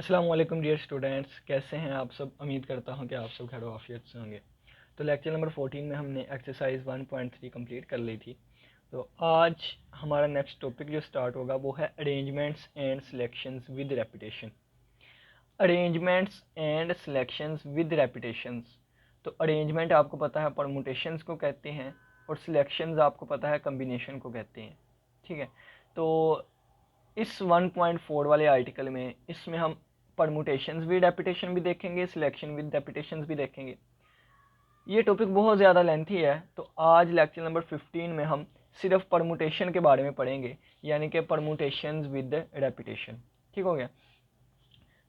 अस्सलाम वालेकुम dear students, कैसे हैं आप सब। उम्मीद करता हूं कि आप सब खैर आफियत से होंगे। तो लेक्चर नंबर 14 में हमने एक्सरसाइज 1.3 कंप्लीट कर ली थी। तो आज हमारा नेक्स्ट टॉपिक जो स्टार्ट होगा वो है arrangements and selections with repetition. Arrangements and selections with repetitions. तो अरेंजमेंट आपको पता है परमुटेशंस को कहते हैं और सिलेक्शंस आपको पता है कम्बिनेशन को कहते हैं। ठीक है, तो इस 1.4 वाले आर्टिकल में इसमें हम परमुटेशंस विद रेपिटेशन भी देखेंगे, सिलेक्शन विद रेपिटेशंस भी देखेंगे। ये टॉपिक बहुत ज़्यादा लेंथी है, तो आज लेक्चर नंबर 15 में हम सिर्फ परमुटेशन के बारे में पढ़ेंगे, यानी कि परमुटेशंस विद रेपिटेशन। ठीक हो गया।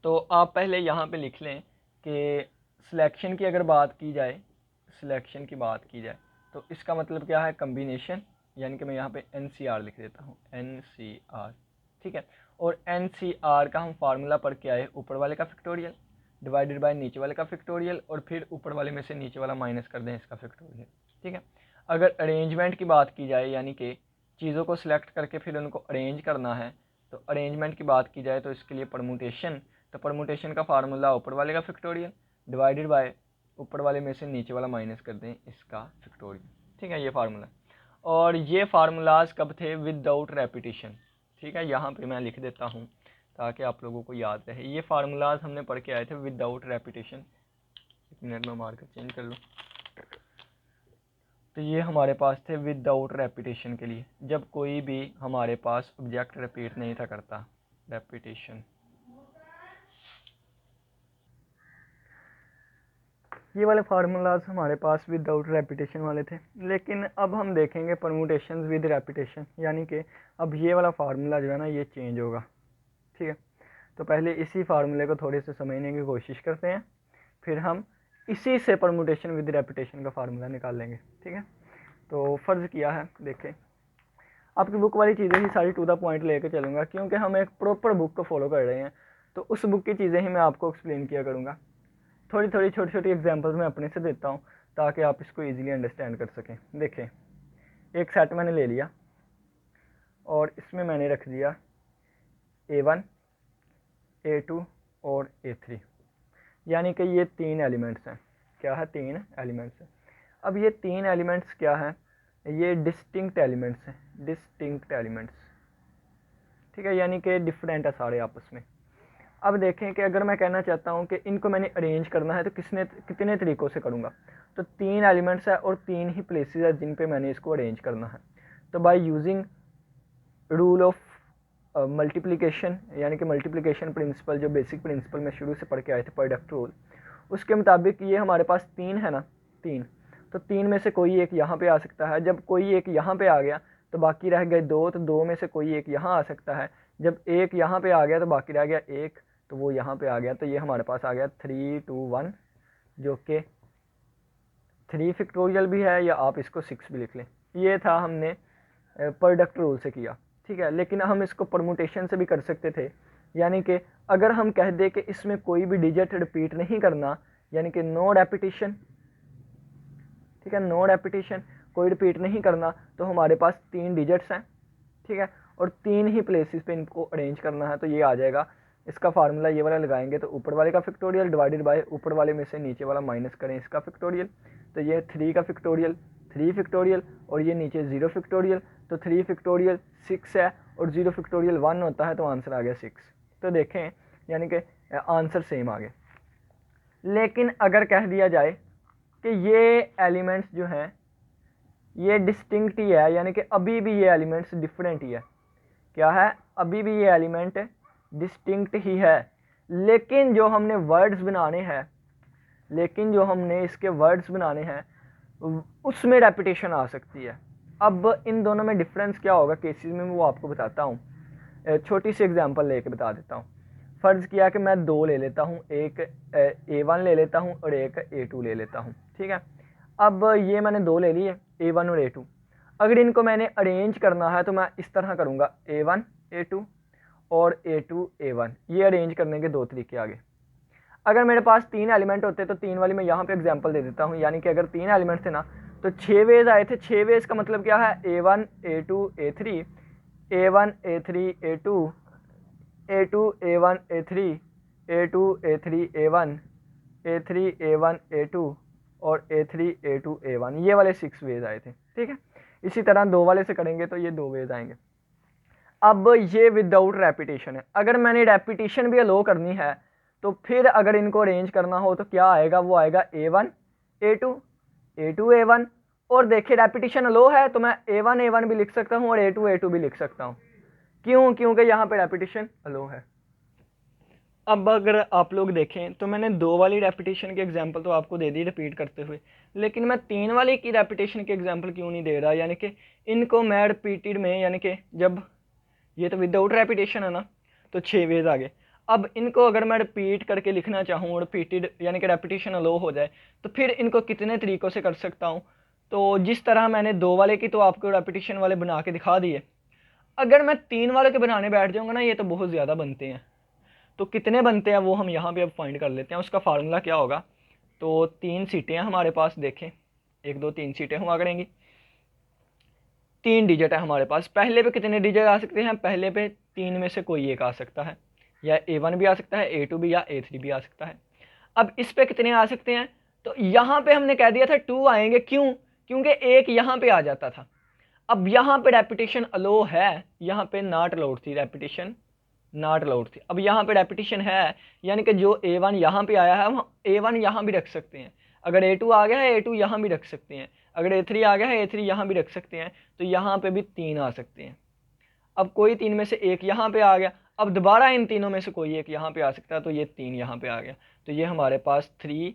तो आप पहले यहाँ पे लिख लें कि सिलेक्शन की अगर बात की जाए, सिलेक्शन की बात की जाए तो इसका मतलब क्या है, कम्बिनेशन। यानी कि मैं यहाँ पे NCR लिख देता हूँ, NCR। ठीक है, और NCR का हम फार्मूला पढ़ के आए, ऊपर वाले का फैक्टोरियल डिवाइडेड बाय नीचे वाले का फैक्टोरियल, और फिर ऊपर वाले में से नीचे वाला माइनस कर दें इसका फैक्टोरियल। ठीक है, अगर अरेंजमेंट की बात की जाए, यानी कि चीज़ों को सिलेक्ट करके फिर उनको अरेंज करना है, तो अरेंजमेंट की बात की जाए तो इसके लिए परमुटेशन, तो परमुटेशन का फार्मूला ऊपर वाले का फैक्टोरियल डिवाइडेड बाय ऊपर वाले में से नीचे वाला माइनस कर दें इसका फैक्टोरियल। ठीक है, ये फार्मूला। और ये फार्मूलाज कब थे, विदाउट रेपिटेशन। ठीक है, यहाँ पे मैं लिख देता हूँ ताकि आप लोगों को याद रहे। ये फार्मूलाज हमने पढ़ के आए थे विदाउट रेपिटेशन। एक मिनट में मार्कर चेंज कर लूँ। तो ये हमारे पास थे विदाउट रेपिटेशन के लिए, जब कोई भी हमारे पास ऑब्जेक्ट रिपीट नहीं था करता, रेपिटेशन। ये वाले फार्मूलाज हमारे पास विदाउट रेपिटेशन वाले थे। लेकिन अब हम देखेंगे परमुटेशंस विद रेपिटेशन, यानी कि अब ये वाला फार्मूला जो है ना ये चेंज होगा। ठीक है, तो पहले इसी फार्मूले को थोड़े से समझने की कोशिश करते हैं, फिर हम इसी से परमुटेशन विद रेपिटेशन का फार्मूला निकाल लेंगे। ठीक है, तो फ़र्ज़ किया है, देखें आपकी बुक वाली चीज़ें ही सारी टू द पॉइंट लेके चलूँगा, क्योंकि हम एक प्रॉपर बुक को फॉलो कर रहे हैं, तो उस बुक की चीज़ें ही मैं आपको एक्सप्लेन किया करूँगा। थोड़ी थोड़ी छोटी छोटी एग्जांपल्स मैं अपने से देता हूँ ताकि आप इसको इजीली अंडरस्टैंड कर सकें। देखें, एक सेट मैंने ले लिया और इसमें मैंने रख दिया A1, A2 और A3, यानी कि ये तीन एलिमेंट्स हैं। क्या है, तीन एलिमेंट्स हैं। अब ये तीन एलिमेंट्स क्या हैं, ये डिस्टिंक्ट एलिमेंट्स हैं, डिस्टिंक्ट एलिमेंट्स। ठीक है, यानी कि डिफरेंट है सारे आपस में। अब देखें कि अगर मैं कहना चाहता हूं कि इनको मैंने अरेंज करना है तो कितने तरीक़ों से करूंगा। तो तीन एलिमेंट्स है और तीन ही प्लेसेस है जिन पे मैंने इसको अरेंज करना है। तो by using rule of multiplication, यानी कि मल्टीप्लिकेशन प्रिंसिपल, जो बेसिक प्रिंसिपल में शुरू से पढ़ के आए थे, प्रोडक्ट रूल, उसके मुताबिक ये हमारे पास तीन है ना, तीन। तो तीन में से कोई एक यहाँ पे आ सकता है। जब कोई एक यहाँ पे आ गया तो बाकी रह गए दो, तो दो में से कोई एक यहाँ आ सकता है। जब एक यहाँ पे आ गया तो बाकी रह गया एक, तो वो यहाँ पे आ गया। तो ये हमारे पास आ गया 3, 2, 1, जो कि 3 फैक्टोरियल भी है, या आप इसको 6 भी लिख लें। ये था हमने प्रोडक्ट रूल से किया। ठीक है, लेकिन हम इसको परमुटेशन से भी कर सकते थे, यानी कि अगर हम कह दें कि इसमें कोई भी डिजिट रिपीट नहीं करना, यानी कि नो रेपिटेशन। ठीक है, नो रेपिटेशन, कोई रिपीट नहीं करना, तो हमारे पास तीन डिजिट्स हैं। ठीक है, और तीन ही प्लेसेस पे इनको अरेंज करना है। तो ये आ जाएगा, इसका फार्मूला ये वाला लगाएंगे तो ऊपर वाले का फैक्टोरियल डिवाइडेड बाय ऊपर वाले में से नीचे वाला माइनस करें इसका फैक्टोरियल। तो ये 3 का फैक्टोरियल 3 फैक्टोरियल, और ये नीचे 0 फैक्टोरियल। तो 3 फैक्टोरियल 6 है और 0 फैक्टोरियल 1 होता है, तो आंसर आ गया 6। तो देखें, यानी कि आंसर सेम आ गया। लेकिन अगर कह दिया जाए कि ये एलिमेंट्स जो हैं ये डिस्टिंक्ट ही है, यानी कि अभी भी ये एलिमेंट्स डिफरेंट ही है। क्या है, अभी भी ये एलिमेंट डिस्टिंक्ट ही है, लेकिन जो हमने वर्ड्स बनाने हैं, लेकिन जो हमने इसके वर्ड्स बनाने हैं उसमें रेपिटेशन आ सकती है। अब इन दोनों में डिफरेंस क्या होगा केसेस में, वो आपको बताता हूँ। छोटी सी एग्जांपल लेके बता देता हूँ। फ़र्ज़ किया कि मैं दो ले लेता हूँ, एक A1 ले लेता हूँ और एक A2 ले लेता हूँ। ठीक है, अब ये मैंने दो ले लिए, A1 और A2। अगर इनको मैंने अरेंज करना है तो मैं इस तरह करूँगा, A1 A2 और A2 A1। ये अरेंज करने के दो तरीके आगे। अगर मेरे पास तीन एलिमेंट होते तो तीन वाली मैं यहाँ पे एग्जांपल दे देता हूँ, यानी कि अगर तीन एलिमेंट थे ना तो 6 वेज आए थे। 6 वेज का मतलब क्या है, A1 A2 A3, A1 A3 A2, A2 A1 A3, A2 A3 A1 A3 A1 A2 और A3 A2 A1, ये वाले 6 वेज आए थे। ठीक है, इसी तरह 2 वाले से करेंगे तो ये 2 वेज आएंगे। अब ये विदाउट रेपिटेशन है। अगर मैंने रेपिटेशन भी अलो करनी है तो फिर अगर इनको अरेंज करना हो तो क्या आएगा, वो आएगा A1 A2 A2 A1। और देखिए रेपिटेशन अलो है तो मैं A1 A1 भी लिख सकता हूँ और A2 A2 भी लिख सकता हूँ। क्यों? क्योंकि यहाँ पे रेपिटेशन अलो है। अब अगर आप लोग देखें तो मैंने 2 वाली रेपिटेशन की एग्जांपल तो आपको दे दी रिपीट करते हुए, लेकिन मैं 3 वाली की रेपिटेशन की एग्जांपल क्यों नहीं दे रहा, यानी कि इनको मैं रिपीटेड में, यानी कि जब ये तो विदाउट रेपिटेशन है ना, तो 6 वेज आ गए। अब इनको अगर मैं रिपीट करके लिखना चाहूँ, रिपीटेड यानी कि रेपिटेशन अलो हो जाए, तो फिर इनको कितने तरीक़ों से कर सकता हूँ। तो जिस तरह मैंने 2 वाले की तो आपको रेपिटेशन वाले बना के दिखा दिए, अगर मैं 3 वाले के बनाने बैठ जाऊँगा ना, ये तो बहुत ज़्यादा बनते हैं। तो कितने बनते हैं वो हम यहाँ पे अब फाइंड कर लेते हैं। उसका फार्मूला क्या होगा, तो 3 सीटें हैं हमारे पास, देखें 1 2 3 सीटें हुआ करेंगी, 3 डिजिट है हमारे पास। पहले पे कितने डिजिट आ सकते हैं, पहले पे 3 में से कोई एक आ सकता है, या A1 भी आ सकता है, A2 भी, या A3 भी आ सकता है। अब इस पे कितने आ सकते हैं, तो यहाँ पे हमने कह दिया था 2 आएंगे। क्यों? क्योंकि एक यहाँ पे आ जाता था। अब यहाँ पे रेपिटेशन अलो है, यहाँ पे नॉट अलाउड थी, रेपिटेशन नॉट अलाउड थी। अब यहाँ पे रेपिटेशन है, यानी कि जो A1 यहाँ पे आया है हम A1 यहाँ भी रख सकते हैं। अगर A2 आ गया है A2 यहाँ भी रख सकते हैं। अगर A3 आ गया है A3 यहाँ भी रख सकते हैं। तो यहाँ पे भी 3 आ सकते हैं। अब कोई 3 में से एक यहाँ पे आ गया, अब दोबारा इन तीनों में से कोई एक यहाँ पे आ सकता है, तो ये 3 यहाँ पे आ गया। तो ये हमारे पास 3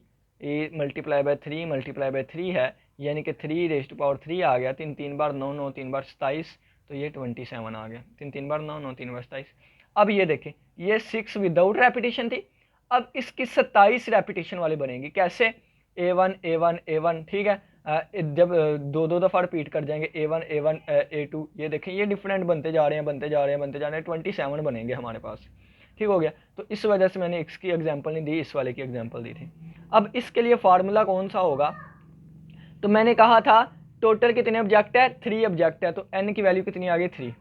मल्टीप्लाई बाय 3 मल्टीप्लाई बाय 3 है, यानी कि 3 रेज़ टू पावर 3 आ गया। 3 3 बार 9 9 3 बार 27, तो ये 27 आ गया। 3 3 बार 9 9 3 बार 27। अब ये देखें, ये 6 विदाउट रेपिटेशन थी। अब इसकी 27 रेपिटेशन वाले बनेंगी। कैसे? A1 A1 A1, ठीक है। जब 2 दफ़ा रिपीट कर जाएंगे A1 A1 A2, ये देखें ये डिफरेंट बनते जा रहे हैं, बनते जा रहे हैं, बनते जा रहे हैं। 27 बनेंगे हमारे पास। ठीक हो गया। तो इस वजह से मैंने इसकी एग्जांपल नहीं दी, इस वाले की एग्जांपल दी थी। अब इसके लिए फार्मूला कौन सा होगा, तो मैंने कहा था टोटल कितने ऑब्जेक्ट है, 3 ऑब्जेक्ट है, तो n की वैल्यू कितनी आ गई, 3।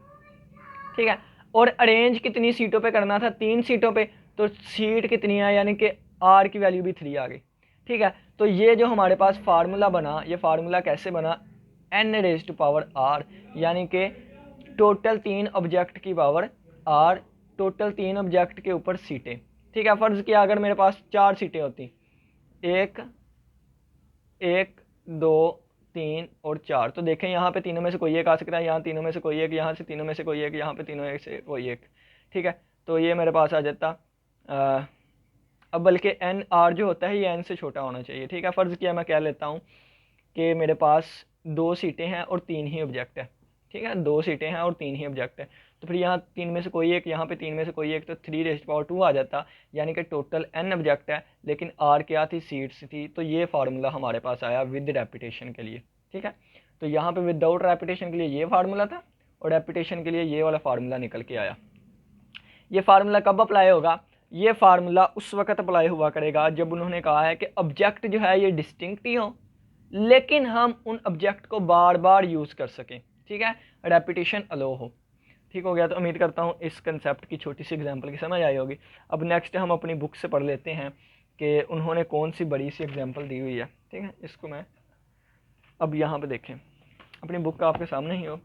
ठीक है। और अरेंज कितनी सीटों पे करना था, 3 सीटों पे, तो सीट कितनी है, यानी कि r की वैल्यू भी 3 आ गई। ठीक है। तो ये जो हमारे पास फार्मूला बना, ये फार्मूला कैसे बना, n raise to power r, यानी कि टोटल 3 ऑब्जेक्ट की पावर r, टोटल 3 ऑब्जेक्ट के ऊपर सीटें। ठीक है। फ़र्ज़ किया अगर मेरे पास 4 सीटें होती, 1 1 2 3 और 4, तो देखें यहाँ पे तीनों में से कोई एक आ सकता है, यहाँ तीनों में से कोई एक, यहाँ से तीनों में से कोई एक, यहाँ पे तीनों में से कोई एक। ठीक है। तो ये मेरे पास आ जाता, अब बल्कि एन आर जो होता है ये एन से छोटा होना चाहिए। ठीक है। फ़र्ज़ किया मैं कह लेता हूँ कि मेरे पास 2 सीटें हैं और 3 ही ऑब्जेक्ट है। ठीक है, 2 सीटें हैं और 3 ही ऑब्जेक्ट है, तो फिर यहाँ 3 में से कोई एक, यहाँ पे 3 में से कोई एक, तो 3 रेज़ टू पावर 2 आ जाता, यानी कि टोटल n ऑब्जेक्ट है, लेकिन r क्या थी, सीट्स थी। तो ये फार्मूला हमारे पास आया विद रेपिटेशन के लिए। ठीक है। तो यहाँ पे विदाउट रेपिटेशन के लिए ये फार्मूला था, और रेपिटेशन के लिए ये वाला फार्मूला निकल के आया। ये फार्मूला कब अप्लाई होगा, ये फार्मूला उस वक्त अप्लाई हुआ करेगा जब उन्होंने कहा है कि ऑब्जेक्ट जो है ये डिस्टिंक्ट ही हो, लेकिन हम उन ऑब्जेक्ट को बार बार यूज़ कर सकें। ठीक है, रेपिटेशन अलो हो। ठीक हो गया। तो उम्मीद करता हूँ इस कंसेप्ट की छोटी सी एग्जांपल की समझ आई होगी। अब नेक्स्ट हम अपनी बुक से पढ़ लेते हैं कि उन्होंने कौन सी बड़ी सी एग्जांपल दी हुई है। ठीक है, इसको मैं अब यहाँ पे देखें, अपनी बुक का आपके सामने ही हो,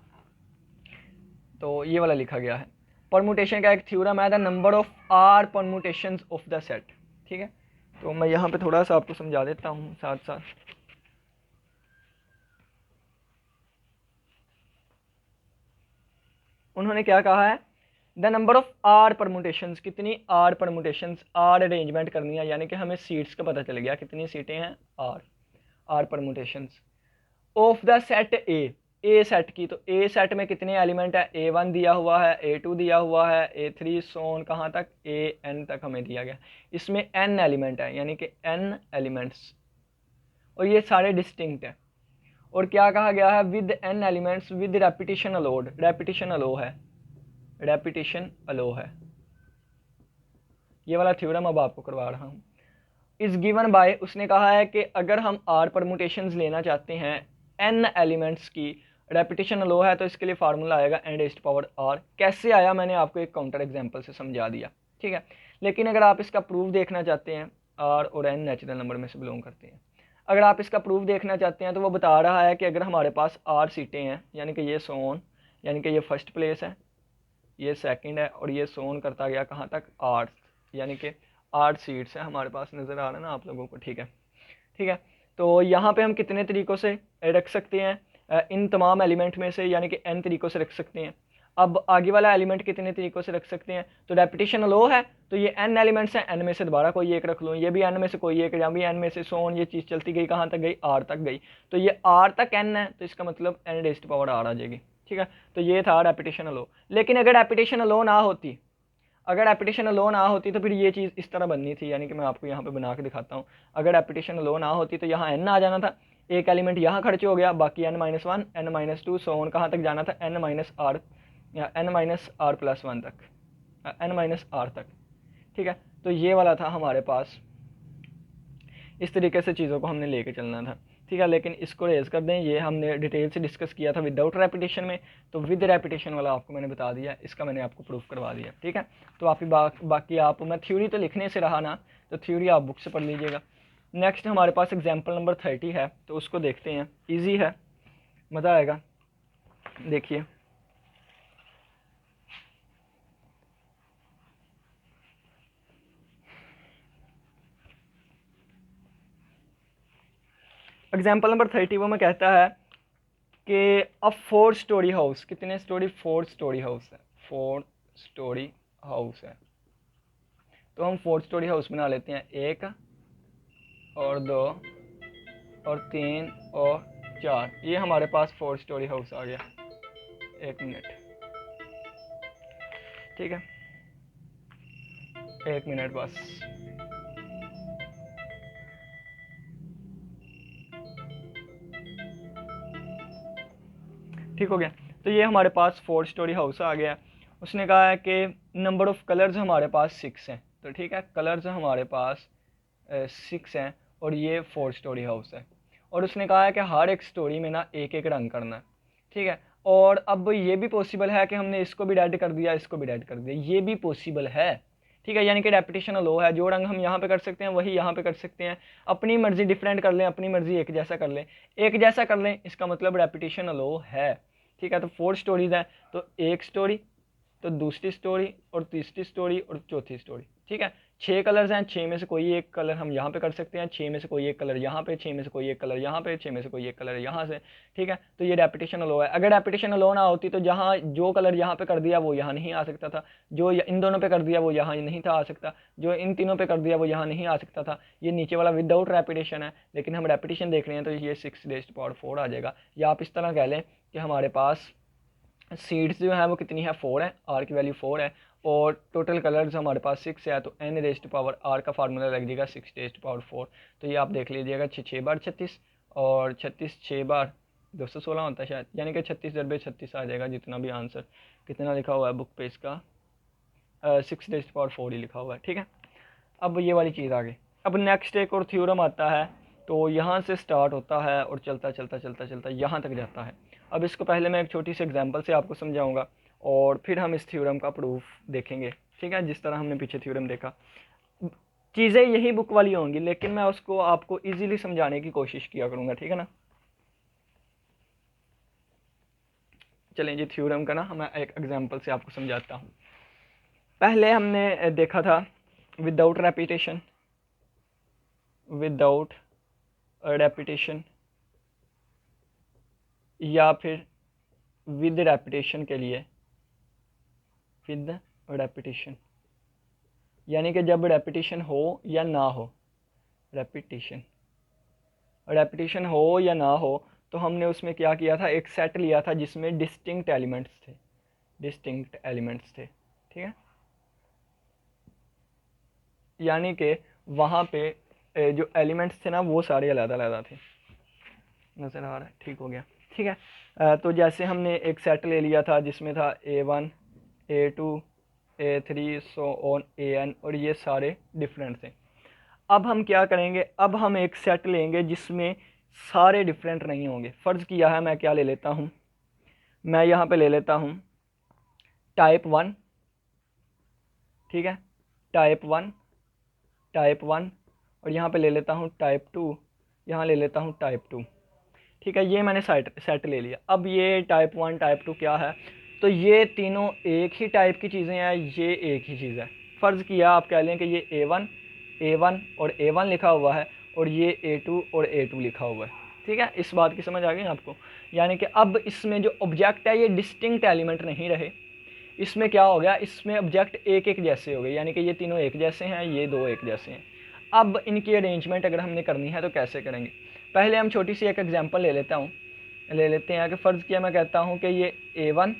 तो ये वाला लिखा गया है, परमुटेशन का एक थ्योरम है, the number of r permutations of the set. ठीक है, तो मैं यहाँ पे थोड़ा सा आपको समझा देता हूँ साथ साथ। उन्होंने क्या कहा है, the number of r permutations, कितनी आर परमुटेशंस, आर अरेंजमेंट करनी है, यानी कि हमें सीट्स का पता चल गया कितनी सीटें हैं, r permutations of the set a set की। तो ए सेट में कितने एलिमेंट है, A1 दिया हुआ है, A2 दिया हुआ है, A3 सोन कहाँ तक, AN तक हमें दिया गया। इसमें n एलिमेंट है, यानी कि n एलिमेंट्स, और ये सारे डिस्टिंक्ट है। और क्या कहा गया है, with n elements with repetition allowed, repetition allow है, रेपिटेशन अलो है। ये वाला थ्योरम अब आपको करवा रहा हूँ। इस गिवन बाय, उसने कहा है कि अगर हम r परमुटेशंस लेना चाहते हैं n एलिमेंट्स की, रेपिटेशन अलो है, तो इसके लिए फार्मूला आएगा n raise to power r। कैसे आया, मैंने आपको एक काउंटर एग्जांपल से समझा दिया। ठीक है। लेकिन अगर आप इसका प्रूफ देखना चाहते हैं, आर और एन नेचुरल नंबर में से बिलोंग करते हैं, अगर आप इसका प्रूफ देखना चाहते हैं तो वो बता रहा है कि अगर हमारे पास आर सीटें हैं, यानी कि ये सोन, यानी कि ये फर्स्ट प्लेस है, ये सेकंड है, और ये सोन करता गया कहाँ तक, 8, यानी कि 8 सीट्स है हमारे पास, नज़र आ रहा है ना आप लोगों को, ठीक है। ठीक है, तो यहाँ पे हम कितने तरीक़ों से रख सकते हैं, इन तमाम एलिमेंट में से, यानी कि n तरीक़ों से रख सकते हैं। अब आगे वाला एलिमेंट कितने तरीक़ों से रख सकते हैं, तो रेपिटेशन लो है तो ये n एलिमेंट्स हैं, n में से दोबारा कोई एक रख लो, ये भी n में से कोई एक, या भी n में से सोन, ये चीज़ चलती गई कहाँ तक गई, r तक गई, तो ये r तक n है, तो इसका मतलब n raise to power r आ जाएगी। ठीक है, तो ये था रेपिटेशन लो। लेकिन अगर रेपिटेशन लो ना होती, अगर रेपिटेशन लो ना होती तो फिर ये चीज़ इस तरह बननी थी, यानी कि मैं आपको यहाँ पे बना के दिखाता हूँ। अगर रेपिटेशन लो ना होती तो यहाँ n आ जाना था, एक एलिमेंट यहाँ खर्च हो गया, बाकी n-1 n-2 सो ऑन कहाँ तक जाना था, n-r या n-r+1 तक, n-r तक। ठीक है, तो ये वाला था हमारे पास, इस तरीके से चीज़ों को हमने लेके चलना था। ठीक है, लेकिन इसको रेज कर दें, ये हमने डिटेल से डिस्कस किया था विदाउट रेपिटेशन में, तो विद रेपिटेशन वाला आपको मैंने बता दिया, इसका मैंने आपको प्रूफ करवा दिया। ठीक है, तो आप बाकी आप, मैं थ्योरी तो लिखने से रहा ना, तो थ्योरी आप बुक से पढ़ लीजिएगा। नेक्स्ट हमारे पास एग्जाम्पल नंबर 30 है, तो उसको देखते हैं, ईजी है, मज़ा आएगा। देखिए, एग्जाम्पल नंबर 30 वो में कहता है कि अ 4 स्टोरी हाउस, कितने स्टोरी, 4 स्टोरी हाउस है, 4 स्टोरी हाउस है, तो हम 4 स्टोरी हाउस बना लेते हैं, 1 और 2 और 3 और 4, ये हमारे पास 4 स्टोरी हाउस आ गया। 1 मिनट, ठीक है, 1 मिनट बस। ठीक हो गया, तो ये हमारे पास 4 स्टोरी हाउस आ गया। उसने कहा है कि नंबर ऑफ़ कलर्स हमारे पास 6 हैं, तो ठीक है, कलर्स हमारे पास 6 हैं, और ये 4 स्टोरी हाउस है, और उसने कहा है कि हर एक स्टोरी में ना एक एक रंग करना है। ठीक है, और अब ये भी पॉसिबल है कि हमने इसको भी डेड कर दिया, इसको भी डेड कर दिया, ये भी पॉसिबल है। ठीक है, यानी कि रेपिटेशन लो है, जो रंग हम यहाँ पे कर सकते हैं वही यहाँ पे कर सकते हैं, अपनी मर्जी डिफरेंट कर लें, अपनी मर्जी एक जैसा कर लें, एक जैसा कर लें, इसका मतलब रेपिटेशन लो है। ठीक है, तो 4 स्टोरीज हैं, तो एक स्टोरी, तो दूसरी स्टोरी, और तीसरी स्टोरी, और चौथी स्टोरी। ठीक है, 6 कलर्स हैं, 6 में से कोई एक कलर हम यहाँ पे कर सकते हैं, 6 में से कोई एक कलर यहाँ पे, 6 में से कोई एक कलर यहाँ पे, 6 में से कोई एक कलर यहाँ से। ठीक है, तो ये रेपिटेशन लो है। अगर रेपिटेशन लो ना होती तो जहाँ जो कलर यहाँ पे कर दिया वो यहाँ नहीं आ सकता था, जो इन दोनों पे कर दिया वो यहाँ नहीं था आ सकता, जो इन तीनों पे कर दिया वो यहाँ नहीं आ सकता था। ये नीचे वाला विदाउट रेपिटेशन है, लेकिन हम रेपिटेशन देख रहे हैं तो ये 6⁴ आ जाएगा। या आप इस तरह कह लें कि हमारे पास सीड्स जो है वो कितनी है, 4 है, आर की वैल्यू 4 है, और टोटल कलर्स हमारे पास 6 है, तो n⁻r का फार्मूला लग जाएगा 6⁴। तो ये आप देख लीजिएगा, 6 बार 36, और 36 6 बार 216 होता है शायद, यानी कि 36 × 36 आ जाएगा, जितना भी आंसर कितना लिखा हुआ है बुक पे इसका 6⁴ ही लिखा हुआ है। ठीक है, अब ये वाली चीज़ आ गई। अब नेक्स्ट एक और थ्योरम आता है, तो यहाँ से स्टार्ट होता है और चलता चलता चलता चलता यहाँ तक जाता है। अब इसको पहले मैं एक छोटी सी एग्जांपल से आपको समझाऊंगा, और फिर हम इस थ्योरम का प्रूफ देखेंगे। ठीक है, जिस तरह हमने पीछे थ्योरम देखा, चीज़ें यही बुक वाली होंगी, लेकिन मैं उसको आपको इजीली समझाने की कोशिश किया करूँगा। ठीक है ना, चलें जी, थ्योरम का ना मैं एक एग्जांपल से आपको समझाता हूँ। पहले हमने देखा था विदाउट रेपिटेशन, विदाउट रेपिटेशन, या फिर विद रेपिटेशन के लिए, विद रेपिटेशन, यानी कि जब रेपिटेशन हो या ना हो, रेपिटेशन रेपिटेशन हो या ना हो, तो हमने उसमें क्या किया था, एक सेट लिया था जिसमें डिस्टिंक्ट एलिमेंट्स थे, डिस्टिंक्ट एलिमेंट्स थे। ठीक है, यानी कि वहाँ पे जो एलिमेंट्स थे ना वो सारे अलग-अलग थे, नज़र आ रहा है, ठीक हो गया। ठीक है, तो जैसे हमने एक सेट ले लिया था जिसमें था A1 A2 A3 so on AN, और ये सारे डिफरेंट थे। अब हम क्या करेंगे, अब हम एक सेट लेंगे जिसमें सारे डिफरेंट नहीं होंगे। फ़र्ज़ किया है, मैं क्या ले लेता हूँ, मैं यहाँ पे ले लेता हूँ टाइप 1, ठीक है, टाइप 1, टाइप 1 और यहाँ पे ले लेता हूँ टाइप 2, यहाँ ले लेता हूँ टाइप 2। ठीक है, ये मैंने सेट ले लिया। अब ये टाइप 1 टाइप 2 क्या है, तो ये तीनों एक ही टाइप की चीज़ें हैं, ये एक ही चीज़ है। फ़र्ज़ किया आप कह लें कि ये A1 और A1 लिखा हुआ है और ये A2 और A2 लिखा हुआ है। ठीक है, इस बात की समझ आ गई आपको। यानी कि अब इसमें जो ऑब्जेक्ट है ये डिस्टिंक्ट एलिमेंट नहीं रहे, इसमें क्या हो गया, इसमें ऑब्जेक्ट एक एक जैसे हो गए, यानी कि ये तीनों एक जैसे हैं, ये दो एक जैसे हैं। अब इनकी अरेंजमेंट अगर हमने करनी है तो कैसे करेंगे, पहले हम छोटी सी एक एग्जांपल ले लेते हैं कि फ़र्ज़ किया मैं कहता हूँ कि ये A1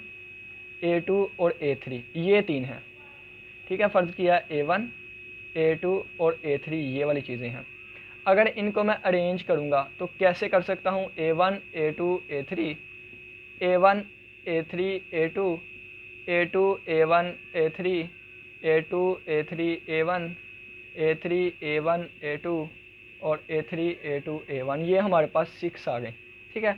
A2 और A3 ये तीन हैं। ठीक है, फ़र्ज़ किया A1 A2 और A3 ये वाली चीज़ें हैं। अगर इनको मैं अरेंज करूँगा तो कैसे कर सकता हूँ, A1 A2 A3, A1 A3 A2, A2 A1 A3, A2 A3 A1, A3 A1 A2 और A3 A2 A1, ये हमारे पास 6 आ गए। ठीक है,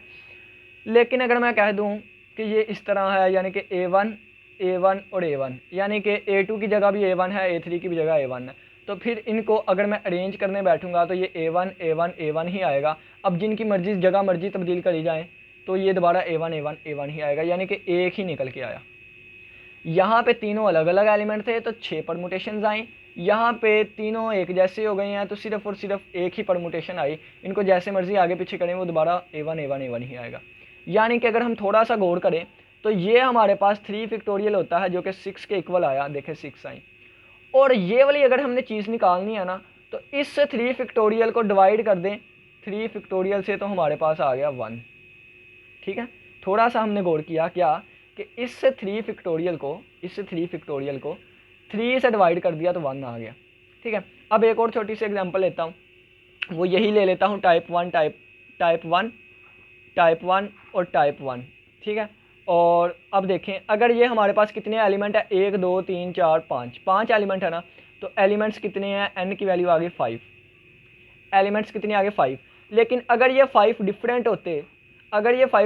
लेकिन अगर मैं कह दूं कि ये इस तरह है, यानी कि A1 A1 और A1, यानी कि A2 की जगह भी A1 है, A3 की भी जगह A1 है, तो फिर इनको अगर मैं अरेंज करने बैठूंगा तो ये A1 A1 A1 ही आएगा। अब जिनकी मर्जी जगह मर्जी तब्दील करी जाए तो ये दोबारा A1 A1 A1 ही आएगा, यानी कि एक ही निकल के आया। यहाँ पे तीनों अलग अलग एलिमेंट थे तो 6 परमुटेशंस आई, यहाँ पे तीनों एक जैसे हो गए हैं तो सिर्फ और सिर्फ एक ही परमुटेशन आई। इनको जैसे मर्जी आगे पीछे करें वो दोबारा A1 A1 A1 ही आएगा। यानी कि अगर हम थोड़ा सा गौर करें तो ये हमारे पास 3 फैक्टोरियल होता है जो कि 6 के इक्वल आया, देखें 6 आई। और ये वाली अगर हमने चीज़ निकालनी है ना तो इस 3 फैक्टोरियल को डिवाइड कर दें 3 फैक्टोरियल से तो हमारे पास आ गया 1। ठीक है, थोड़ा सा हमने गौर किया क्या कि इस 3 फैक्टोरियल को 3 से डिवाइड कर दिया तो 1 आ गया। ठीक है, अब एक और छोटी सी एग्जांपल लेता हूँ, वो यही ले लेता हूँ टाइप 1 टाइप 1 और टाइप 1। ठीक है, और अब देखें अगर ये हमारे पास कितने एलिमेंट है, 1 2 3 4 5 एलिमेंट है ना, तो एलिमेंट्स कितने हैं, n की वैल्यू आ गई 5, एलिमेंट्स कितने आ गए 5। लेकिन अगर ये 5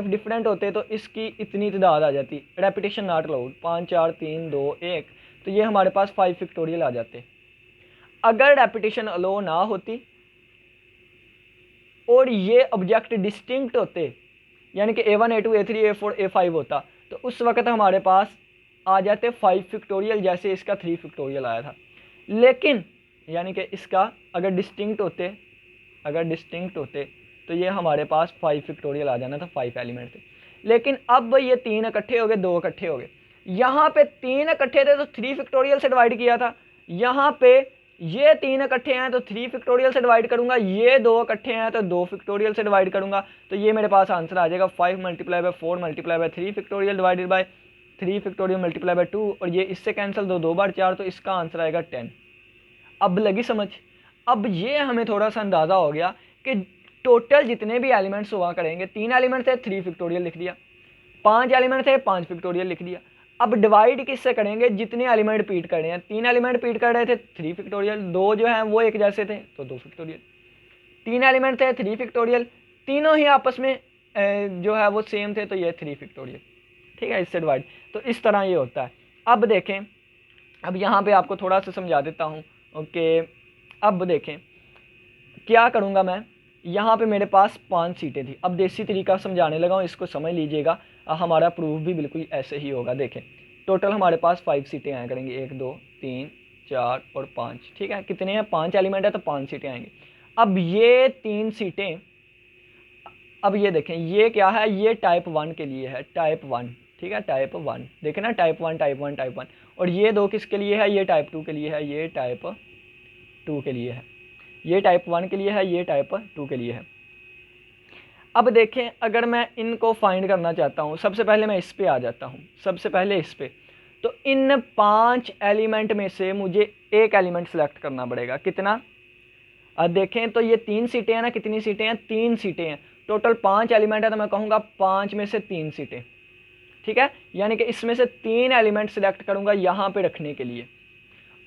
डिफरेंट होते तो इसकी इतनी तादाद आ जाती, रेपिटेशन नॉट अलाउड, 5 4 3 2 1, तो ये हमारे पास 5 फैक्टोरियल आ जाते। अगर रेपिटेशन अलाउ ना होती और ये ऑब्जेक्ट डिस्टिंक्ट होते, यानी कि A1 A2 A3 A4 A5 होता, तो उस वक्त हमारे पास आ जाते 5 फैक्टोरियल जैसे इसका 3 फैक्टोरियल आया था। लेकिन यानी कि इसका अगर डिस्टिंक्ट होते तो ये हमारे पास 5 फैक्टोरियल आ जाना था, 5 एलिमेंट थे। लेकिन अब ये 3 इकट्ठे हो गए, 2 इकट्ठे हो गए। यहाँ पे 3 इकट्ठे थे तो 3 फैक्टोरियल से डिवाइड किया था, यहाँ पे ये 3 इकट्ठे हैं तो 3 फैक्टोरियल से डिवाइड करूंगा, ये 2 इकट्ठे हैं तो 2 फैक्टोरियल से डिवाइड करूंगा, तो ये मेरे पास आंसर आ जाएगा 5 multiply by 4 multiply by 3 factorial divided by 3 factorial multiply by 2, और ये इससे कैंसिल 2 बार 4, तो इसका आंसर आएगा 10। अब लगी समझ। अब ये हमें थोड़ा सा अंदाज़ा हो गया कि टोटल जितने भी एलिमेंट्स हुआ करेंगे, 3 एलिमेंट थे 3 फैक्टोरियल लिख दिया, 5 एलिमेंट थे 5 फैक्टोरियल लिख दिया। अब डिवाइड किससे करेंगे, जितने एलिमेंट रिपीट कर रहे हैं, 3 एलिमेंट रिपीट कर रहे थे 3 फैक्टोरियल, 2 जो हैं वो एक जैसे थे तो 2 फैक्टोरियल, 3 एलिमेंट थे 3 फैक्टोरियल, तीनों ही आपस में जो है वो सेम थे तो ये 3 फैक्टोरियल। ठीक है, इससे डिवाइड, तो इस तरह ये होता है। अब देखें, अब यहाँ पे आपको थोड़ा सा समझा देता हूँ। ओके, अब देखें क्या करूँगा मैं, यहाँ पे मेरे पास 5 सीटें थी। अब देसी तरीका समझाने लगा हूँ, इसको समझ लीजिएगा, हमारा प्रूफ भी बिल्कुल ऐसे ही होगा। देखें टोटल हमारे पास 5 सीटें आया करेंगी, 1 2 3 4 और 5। ठीक है, कितने हैं, 5 एलिमेंट है तो 5 सीटें आएंगी। अब ये 3 सीटें, अब ये देखें ये क्या है, ये टाइप 1 के लिए है, टाइप 1। ठीक है, टाइप 1 देखें ना, टाइप 1 टाइप 1 टाइप 1, और ये 2 किसके लिए है, ये टाइप 2 के लिए है, ये टाइप 2 के लिए है, ये टाइप 1 के लिए है, ये टाइप 2 के लिए है। अब देखें अगर मैं इनको फाइंड करना चाहता हूँ, सबसे पहले मैं इस पे आ जाता हूँ, सबसे पहले इस पे, तो इन 5 एलिमेंट में से मुझे एक एलिमेंट सेलेक्ट करना पड़ेगा। कितना, अब देखें तो ये 3 सीटें हैं ना, कितनी सीटें हैं, 3 सीटें हैं, टोटल 5 एलिमेंट है तो मैं कहूँगा 5 में से 3 सीटें। ठीक है, यानी कि इसमें से 3 एलिमेंट सेलेक्ट करूँगा यहाँ पे रखने के लिए,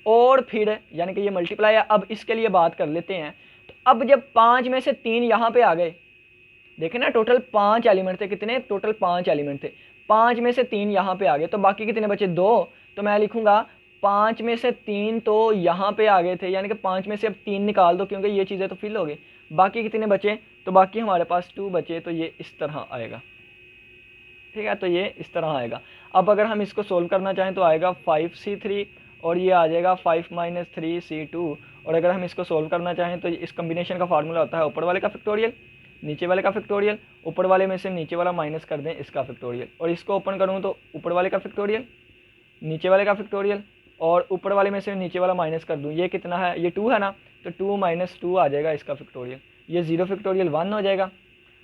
और फिर यानी कि ये मल्टीप्लाई है। अब इसके लिए बात कर लेते हैं, तो अब जब 5 में से 3 यहाँ पे आ गए, देखें ना टोटल 5 एलिमेंट थे, कितने, टोटल 5 एलिमेंट थे, 5 में से 3 यहाँ पे आ गए, तो बाकी कितने बचे, 2, तो मैं लिखूंगा 5 में से 3 तो यहाँ पे आ गए थे, यानी कि 5 में से अब 3 निकाल दो क्योंकि ये चीज़ें तो फिल हो गई। बाकी कितने बचे, तो बाकी हमारे पास 2 बचे, तो ये इस तरह आएगा। ठीक है, तो ये इस तरह आएगा। अब अगर हम इसको सोल्व करना चाहें तो आएगा 5c3 और ये आ जाएगा 5 - 3c2। और अगर हम इसको सोल्व करना चाहें तो इस कम्बिनेशन का फार्मूला होता है ऊपर वाले का फैक्टोरियल, नीचे वाले का फैक्टोरियल, ऊपर वाले में से नीचे वाला माइनस कर दें इसका फैक्टोरियल, और इसको ओपन करूँ तो ऊपर वाले का फैक्टोरियल, नीचे वाले का फैक्टोरियल, और ऊपर वाले में से नीचे वाला माइनस कर दूँ, ये कितना है, ये 2 है ना, तो 2 - 2 आ जाएगा इसका फैक्टोरियल, ये 0 फैक्टोरियल 1 हो जाएगा,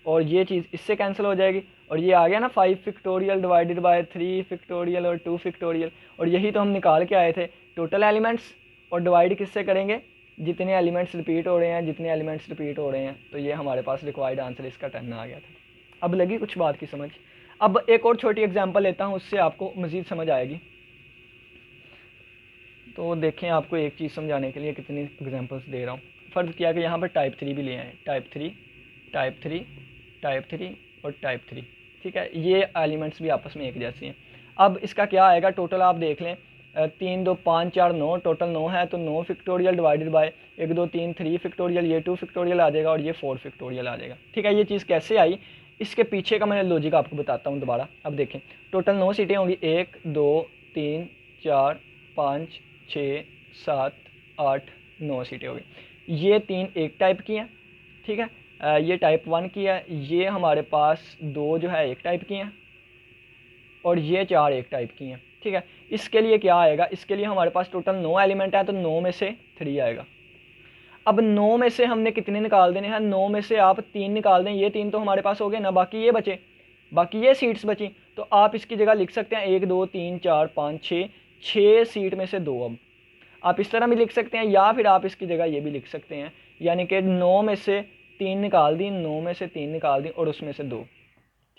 और ये चीज़ इससे कैंसिल हो जाएगी, और ये आ गया ना 5 फैक्टोरियल डिवाइडेड बाय 3 फैक्टोरियल और 2 फैक्टोरियल, और यही तो हम निकाल के आए थे टोटल एलिमेंट्स। और डिवाइड किससे करेंगे, जितने एलिमेंट्स रिपीट हो रहे हैं, जितने एलिमेंट्स रिपीट हो रहे हैं, तो ये हमारे पास रिक्वायर्ड आंसर इसका 10 आ गया था। अब लगी कुछ बात की समझ। अब एक और छोटी एग्जांपल लेता हूँ, उससे आपको मज़ीद समझ आएगी। तो देखें, आपको एक चीज़ समझाने के लिए कितनी एग्जांपल्स दे रहा हूँ। फ़र्ज़ किया कि यहाँ पर टाइप 3 भी ले आए, टाइप 3, टाइप 3, टाइप 3 और टाइप 3। ठीक है, ये एलिमेंट्स भी आपस में एक जैसे हैं। अब इसका क्या आएगा, टोटल आप देख लें, 3 2 5 4 9, टोटल 9 है, तो 9 फैक्टोरियल डिवाइडेड बाय 1 2 3 3 फैक्टोरियल, ये 2 फैक्टोरियल आ जाएगा, और ये 4 फैक्टोरियल आ जाएगा। ठीक है, ये चीज़ कैसे आई, इसके पीछे का मैं लॉजिक आपको बताता हूँ दोबारा। अब देखें, टोटल 9 सीटें होंगी, 1 2 3 4 5 6 7 8 9 सीटें हो गई। ये 3 एक टाइप की हैं, ठीक है, ये टाइप 1 की है, ये हमारे पास 2 जो है एक टाइप की हैं, और ये 4 एक टाइप की हैं। ठीक है, इसके लिए क्या आएगा, इसके लिए हमारे पास टोटल 9 एलिमेंट है, तो 9 में से 3 आएगा। अब 9 में से हमने कितने निकाल देने हैं, 9 में से आप 3 निकाल दें, ये 3 तो हमारे पास हो गए ना, बाकी ये बचे, बाकी ये सीट्स बची, तो आप इसकी जगह लिख सकते हैं 1 2 3 4 5 6, 6 सीट में से 2। अब आप इस तरह भी लिख सकते हैं, या फिर आप इसकी जगह ये भी लिख सकते हैं, यानी कि 9 में से 3 निकाल दी, 9 में से 3 निकाल दी, और उसमें से 2।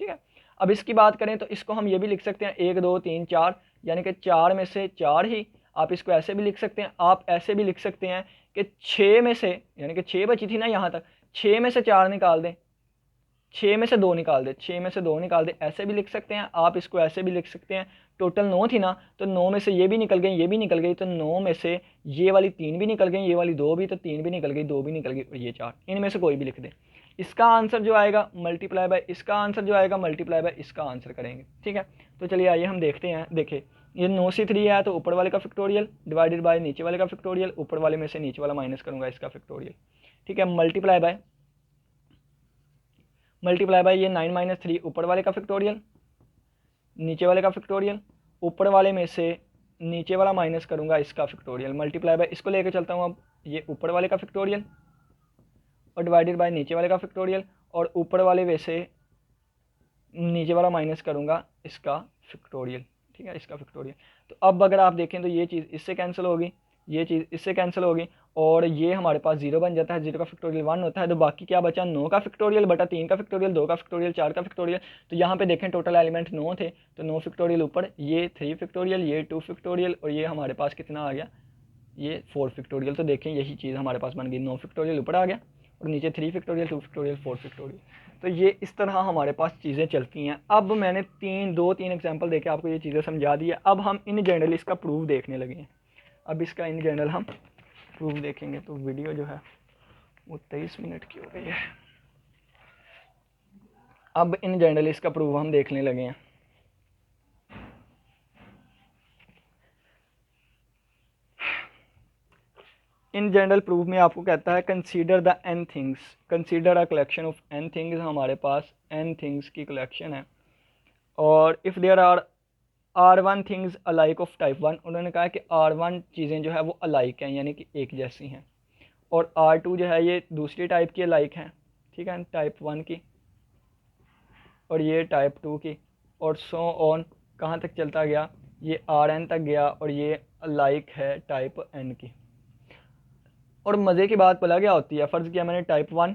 ठीक है, अब इसकी बात करें तो इसको हम ये भी लिख सकते हैं 1 2 3 4, यानी कि 4 में से 4 ही। आप इसको ऐसे भी लिख सकते हैं, आप ऐसे भी लिख सकते हैं कि 6 में से, यानी कि 6 बची थी ना यहाँ तक, 6 में से 4 निकाल दें, 6 में से 2 निकाल दे, 6 में से 2 निकाल दे, ऐसे भी लिख सकते हैं। आप इसको ऐसे भी लिख सकते हैं, टोटल 9 थी ना, तो 9 में से ये भी निकल गई, ये भी निकल गई, तो 9 में से ये वाली 3 भी निकल गई, ये वाली 2 भी, तो 3 भी निकल गई, 2 भी निकल गई, और ये 4, इनमें से कोई भी लिख दे। इसका आंसर जो आएगा मल्टीप्लाई बाय इसका आंसर जो आएगा मल्टीप्लाई बाय इसका आंसर करेंगे। ठीक है, तो चलिए आइए हम देखते हैं। देखिए, ये 9c3 है, तो ऊपर वाले का फैक्टोरियल डिवाइडेड बाय नीचे वाले का फैक्टोरियल, ऊपर वाले में से नीचे वाला माइनस करूँगा इसका फैक्टोरियल। ठीक है, मल्टीप्लाई बाय ये 9 - 3 ऊपर वाले का फैक्टोरियल, नीचे वाले का फैक्टोरियल, ऊपर वाले में से नीचे वाला माइनस करूँगा इसका फैक्टोरियल, मल्टीप्लाई बाय इसको लेकर चलता हूँ। अब ये ऊपर वाले का फैक्टोरियल और डिवाइडेड बाय नीचे वाले का फैक्टोरियल, और ऊपर वाले में से नीचे वाला माइनस करूँगा इसका फैक्टोरियल। ठीक है, इसका फैक्टोरियल। तो अब अगर आप देखें तो ये चीज़ इससे कैंसिल होगी, ये चीज़ इससे कैंसिल होगी, और ये हमारे पास 0 बन जाता है, 0 का फैक्टोरियल 1 होता है, तो बाकी क्या बचा, 9 का फैक्टोरियल बटा 3 का फैक्टोरियल, 2 का फैक्टोरियल, 4 का फैक्टोरियल। तो यहाँ पे देखें टोटल एलिमेंट 9 थे, तो 9 फैक्टोरियल ऊपर, ये 3 फैक्टोरियल, ये 2 फैक्टोरियल, और ये हमारे पास कितना आ गया, ये 4 फैक्टोरियल। तो देखें यही चीज़ हमारे पास बन गई, 9 फैक्टोरियल ऊपर आ गया, और नीचे 3 फैक्टोरियल, 2 फैक्टोरियल, 4 फैक्टोरियल। तो ये इस तरह हमारे पास चीज़ें चलती हैं। अब मैंने 3 एग्जांपल देके आपको ये चीज़ें समझा दी है। अब हम इन जनरल इसका प्रूफ देखने लगे हैं। अब इसका इन जनरल हम प्रूफ देखेंगे। तो वीडियो जो है वो 23 मिनट की हो गई है। अब इन जनरल इसका प्रूफ हम देखने लगे हैं। इन जनरल प्रूफ में आपको कहता है consider the n things, consider a collection of n things. हमारे पास n थिंग्स की कलेक्शन है, और if there are R1 things alike of type 1, उन्होंने कहा कि R1 चीज़ें जो है वो अलाइक हैं, यानी कि एक जैसी हैं, और R2 जो है ये दूसरी टाइप की अलाइक हैं, ठीक है, टाइप 1 की, और ये टाइप 2 की, और सो ऑन कहाँ तक चलता गया, ये Rn तक गया, और ये अलाइक है टाइप n की। और मज़े की बात पता क्या होती है, फ़र्ज़ किया मैंने टाइप 1,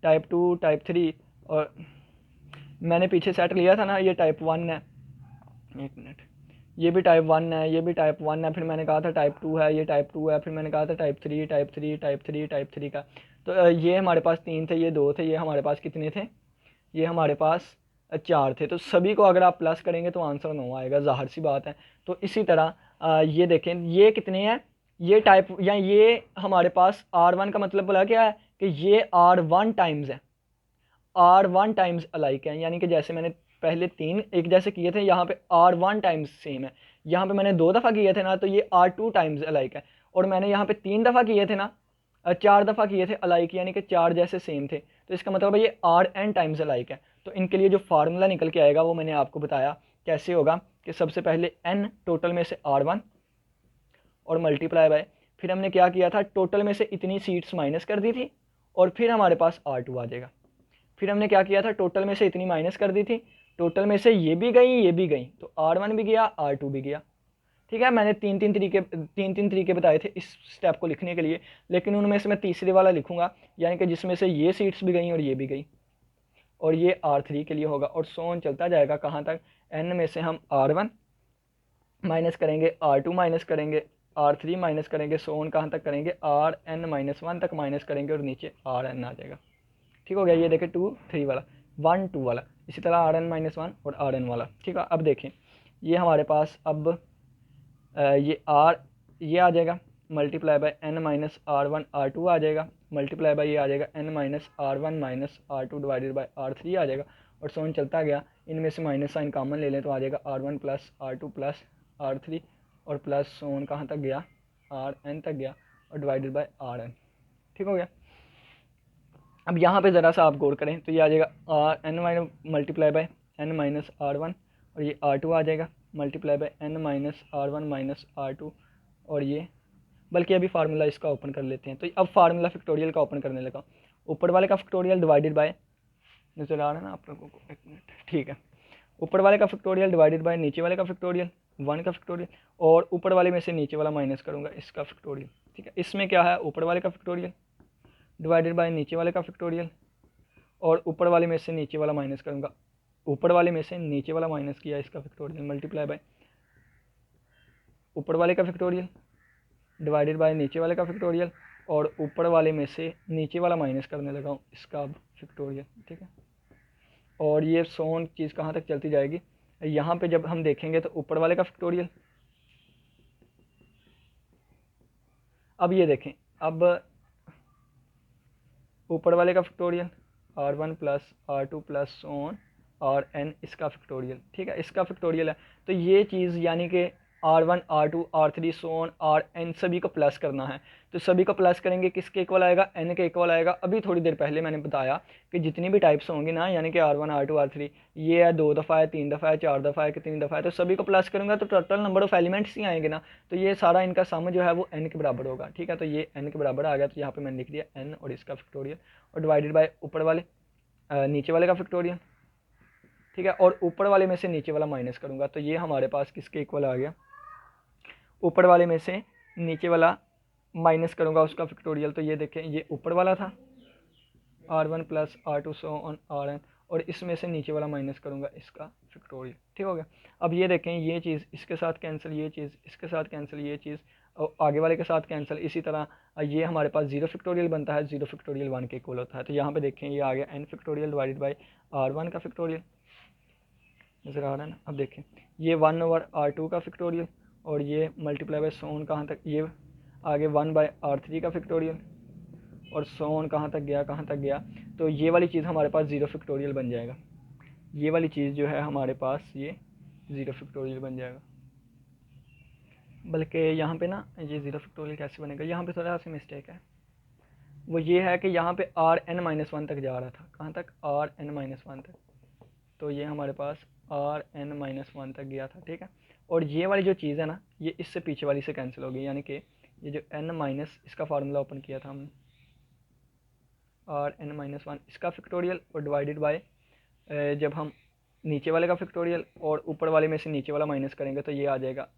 टाइप 2, टाइप 3, और मैंने पीछे सेट लिया था ना, ये टाइप 1 है, एक मिनट, ये भी टाइप 1 है, ये भी टाइप 1 है, फिर मैंने कहा था टाइप 2 है, ये टाइप 2 है, फिर मैंने कहा था टाइप 3, टाइप 3, टाइप 3, टाइप 3 का। तो ये हमारे पास 3 थे, ये 2 थे, ये हमारे पास कितने थे, ये हमारे पास 4 थे। तो सभी को अगर आप प्लस करेंगे तो आंसर 9 आएगा, ज़ाहिर सी बात है। तो इसी तरह ये देखें ये कितने हैं, ये टाइप या ये हमारे पास R1 का मतलब बोला क्या है कि ये R1 टाइम्स है, R1 टाइम्स अलाइक है, यानी कि जैसे मैंने पहले 3 एक जैसे किए थे, यहाँ पे R1 टाइम्स सेम है, यहाँ पे मैंने 2 दफ़ा किए थे ना तो ये R2 टाइम्स अलाइक है, और मैंने यहाँ पे 3 दफ़ा किए थे ना 4 दफ़ा किए थे अलाइक, यानी कि 4 जैसे सेम थे, तो इसका मतलब है ये RN टाइम्स अलाइक है। तो इनके लिए जो फार्मूला निकल के आएगा वो मैंने आपको बताया कैसे होगा कि सबसे पहले n टोटल में से R1 और मल्टीप्लाई बाय, फिर हमने क्या किया था, टोटल में से इतनी सीट्स माइनस कर दी थी और फिर हमारे पास R2 आ जाएगा। फिर हमने क्या किया था, टोटल में से इतनी माइनस कर दी थी, टोटल में से ये भी गई तो R1 भी गया R2 भी गया। ठीक है, मैंने तीन तीन तरीके बताए थे इस स्टेप को लिखने के लिए, लेकिन उनमें से मैं तीसरे वाला लिखूंगा, यानी कि जिसमें से ये सीट्स भी गई और ये भी गई, और ये R3 के लिए होगा, और सोन चलता जाएगा कहाँ तक, n में से हम R1 माइनस करेंगे, R2 माइनस करेंगे, R3 माइनस करेंगे, सोन कहाँ तक करेंगे, Rn-1 तक माइनस करेंगे और नीचे Rn आ जाएगा। ठीक हो गया, ये देखें 2 3 वाला, 1 2 वाला, इसी तरह Rn-1 और Rn वाला। ठीक है, अब देखें ये हमारे पास अब ये ये आ जाएगा मल्टीप्लाई बाय n-R1 R2 आ जाएगा, मल्टीप्लाई बाय ये आ जाएगा n-R1 R2 divided by R3 आ जाएगा, और सोन चलता गया, इनमें से माइनस साइन कॉमन ले लें तो आ जाएगा R1 plus R2 plus R3 और प्लस सोन कहाँ तक गया, Rn तक गया, और डिवाइडेड बाय Rn। ठीक हो गया। अब यहाँ पे ज़रा सा आप गौर करें तो ये आ जाएगा n मल्टीप्लाई बाय n-R1 और ये R2 आ जाएगा मल्टीप्लाई बाय n-R1 R2, और ये बल्कि अभी फार्मूला इसका ओपन कर लेते हैं। तो अब फार्मूला फैक्टोरियल का ओपन करने लगा, ऊपर वाले का फैक्टोरियल डिवाइडेड बाय, नजर आ रहा है ना आप लोगों को, एक मिनट, ठीक है, ऊपर वाले का फैक्टोरियल डिवाइडेड बाय नीचे वाले का फैक्टोरियल 1 का फैक्टोरियल, और ऊपर वाले में से नीचे वाला माइनस करूँगा इसका फैक्टोरियल। ठीक है, इसमें क्या है, ऊपर वाले का फैक्टोरियल डिवाइडेड बाय नीचे वाले का फैक्टोरियल, और ऊपर वाले में से नीचे वाला माइनस करूँगा, ऊपर वाले में से नीचे वाला माइनस किया इसका फैक्टोरियल, मल्टीप्लाई बाय ऊपर वाले का फैक्टोरियल डिवाइडेड बाय नीचे वाले का फैक्टोरियल, और ऊपर वाले में से नीचे वाला माइनस करने लगा हूँ इसका फैक्टोरियल। ठीक है, और ये सोन चीज़ कहाँ तक चलती जाएगी, यहाँ पे जब हम देखेंगे तो ऊपर वाले का फैक्टोरियल, अब ये देखें, अब ऊपर वाले का factorial R1 plus R2 plus so on Rn इसका फैक्टोरियल। ठीक है, इसका फैक्टोरियल है, तो ये चीज़ यानी कि R1 R2 R3 सोन Rn सभी को प्लस करना है, तो सभी को प्लस करेंगे, किसके इक्वल आएगा, n के इक्वल आएगा। अभी थोड़ी देर पहले मैंने बताया कि जितनी भी टाइप्स होंगी ना, यानी कि R1 R2 R3, ये है 2 दफ़ा है, 3 दफ़ा है, 4 दफ़ा है, कितनी दफ़ा है, तो सभी को प्लस करूँगा तो टोटल नंबर ऑफ एलिमेंट्स ही आएंगे ना, तो ये सारा इनका सम जो है वो n के बराबर होगा। ठीक है, तो ये n के बराबर आ गया, तो यहाँ पे मैंने लिख दिया n और इसका फैक्टोरियल, और डिवाइडेड बाय ऊपर वाले नीचे वाले का फैक्टोरियल। ठीक है, और ऊपर वाले में से नीचे वाला माइनस करूँगा, तो ये हमारे पास किसके इक्वल आ गया, ऊपर वाले में से नीचे वाला माइनस करूँगा उसका फैक्टोरियल, तो ये देखें ये ऊपर वाला था R1 plus R2 so on Rn, और इसमें से नीचे वाला माइनस करूँगा इसका फैक्टोरियल। ठीक हो गया। अब ये देखें ये चीज़ इसके साथ कैंसिल, ये चीज़ इसके साथ कैंसिल, ये चीज़ और आगे वाले के साथ कैंसिल, इसी तरह ये हमारे पास 0 फैक्टोरियल बनता है, 0 फैक्टोरियल 1 के इक्वल होता है। तो यहाँ पे देखें ये आ गया n factorial divided by R1 का फैक्टोरियल, नज़र आ रहा है ना। अब देखें ये 1 ओवर R2 का फैक्टोरियल, और ये मल्टीप्लाई बाय सोन कहाँ तक, ये आगे 1 बाय R3 का फैक्टोरियल, और सोन कहाँ तक गया, तो ये वाली चीज़ हमारे पास 0 फैक्टोरियल बन जाएगा, ये वाली चीज़ जो है हमारे पास ये 0 फैक्टोरियल बन जाएगा। बल्कि यहाँ पे ना ये 0 फैक्टोरियल कैसे बनेगा, यहाँ पे थोड़ा सा मिस्टेक है, वो ये है कि यहाँ पे Rn-1 तक जा रहा था, कहाँ तक, Rn-1 तक, तो ये हमारे पास Rn-1 तक गया था। ठीक है, और ये वाली जो चीज़ है ना ये इससे पीछे वाली से कैंसिल हो गई, यानी कि ये जो n- इसका फार्मूला ओपन किया था हमने Rn-1 इसका फैक्टोरियल, और डिवाइडेड बाय जब हम नीचे वाले का फैक्टोरियल और ऊपर वाले में से नीचे वाला माइनस करेंगे तो ये आ जाएगा,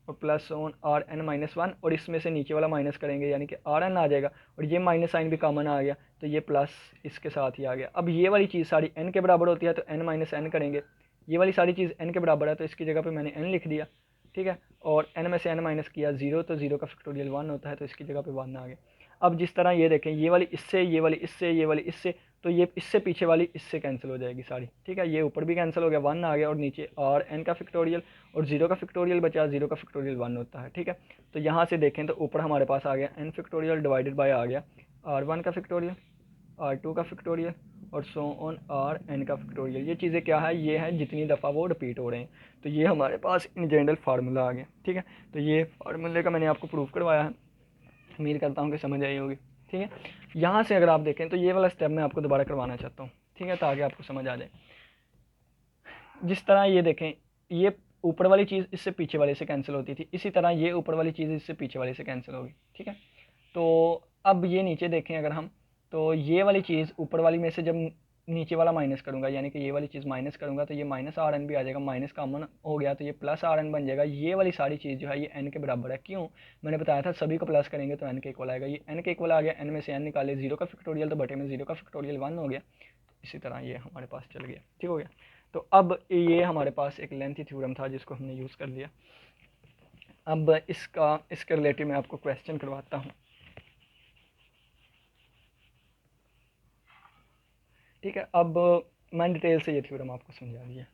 और प्लस ऑन Rn-1, और इसमें से नीचे वाला माइनस करेंगे यानी कि Rn आ जाएगा, और ये माइनस साइन भी कॉमन आ गया तो ये प्लस इसके साथ ही आ गया। अब ये वाली चीज़ सारी n के बराबर होती है तो n माइनस n करेंगे, ये वाली सारी चीज़ n के बराबर है तो इसकी जगह पे मैंने n लिख दिया। ठीक है, और n में से n माइनस किया 0, तो 0 का फैक्टोरियल 1 होता है, तो इसकी जगह पे 1 आ गया। अब जिस तरह ये देखें ये वाली इससे, ये वाली इससे, ये वाली इससे, तो ये इससे पीछे वाली इससे कैंसिल हो जाएगी सारी, ठीक है। ये ऊपर भी कैंसिल हो गया, 1 आ गया और नीचे आर एन का फैक्टोरियल और 0 का फैक्टोरियल बचा, 0 का फैक्टोरियल 1 होता है, ठीक है। तो यहाँ से देखें तो ऊपर हमारे पास आ गया एन फैक्टोरियल डिवाइडेड बाय आ गया R1 का फैक्टोरियल, R2 का फैक्टोरियल और सो ऑन आर एन का फैक्टोरियल। ये चीज़ें क्या है, ये है जितनी दफ़ा वो रिपीट हो रहे हैं। तो ये हमारे पास इन जनरल फार्मूला आ गया, ठीक है। तो ये फार्मूले का मैंने आपको प्रूफ करवाया है, उम्मीद करता हूँ कि समझ आई होगी, ठीक है। यहाँ से अगर आप देखें तो ये वाला स्टेप मैं आपको दोबारा करवाना चाहता हूँ, ठीक है, ताकि आपको समझ आ जाए। जिस तरह ये देखें, ये ऊपर वाली चीज़ इससे पीछे वाले से कैंसिल होती थी, इसी तरह ये ऊपर वाली चीज़ इससे पीछे वाले से कैंसिल होगी, ठीक है। तो अब ये नीचे देखें अगर हम, तो ये वाली चीज़ ऊपर वाली में से जब नीचे वाला माइनस करूंगा, यानी कि ये वाली चीज़ माइनस करूंगा तो ये माइनस आर एन भी आ जाएगा, माइनस कॉमन हो गया तो ये प्लस आर एन बन जाएगा। ये वाली सारी चीज़ जो है ये एन के बराबर है, क्यों, मैंने बताया था सभी को प्लस करेंगे तो एन के इक्वल आएगा। ये एन के इक्वल आ गया, एन में से एन निकाले, 0 का फैक्टोरियल तो बटे में 0 का फैक्टोरियल 1 हो गया, तो इसी तरह ये हमारे पास चल गया, ठीक हो गया। तो अब ये हमारे पास एक लेंथी थ्योरम था जिसको हमने यूज़ कर लिया। अब इसके रिलेटेड मैं आपको क्वेश्चन करवाता हूँ, ठीक है। अब मैंने डिटेल से ये थ्योरम आपको समझा दिया।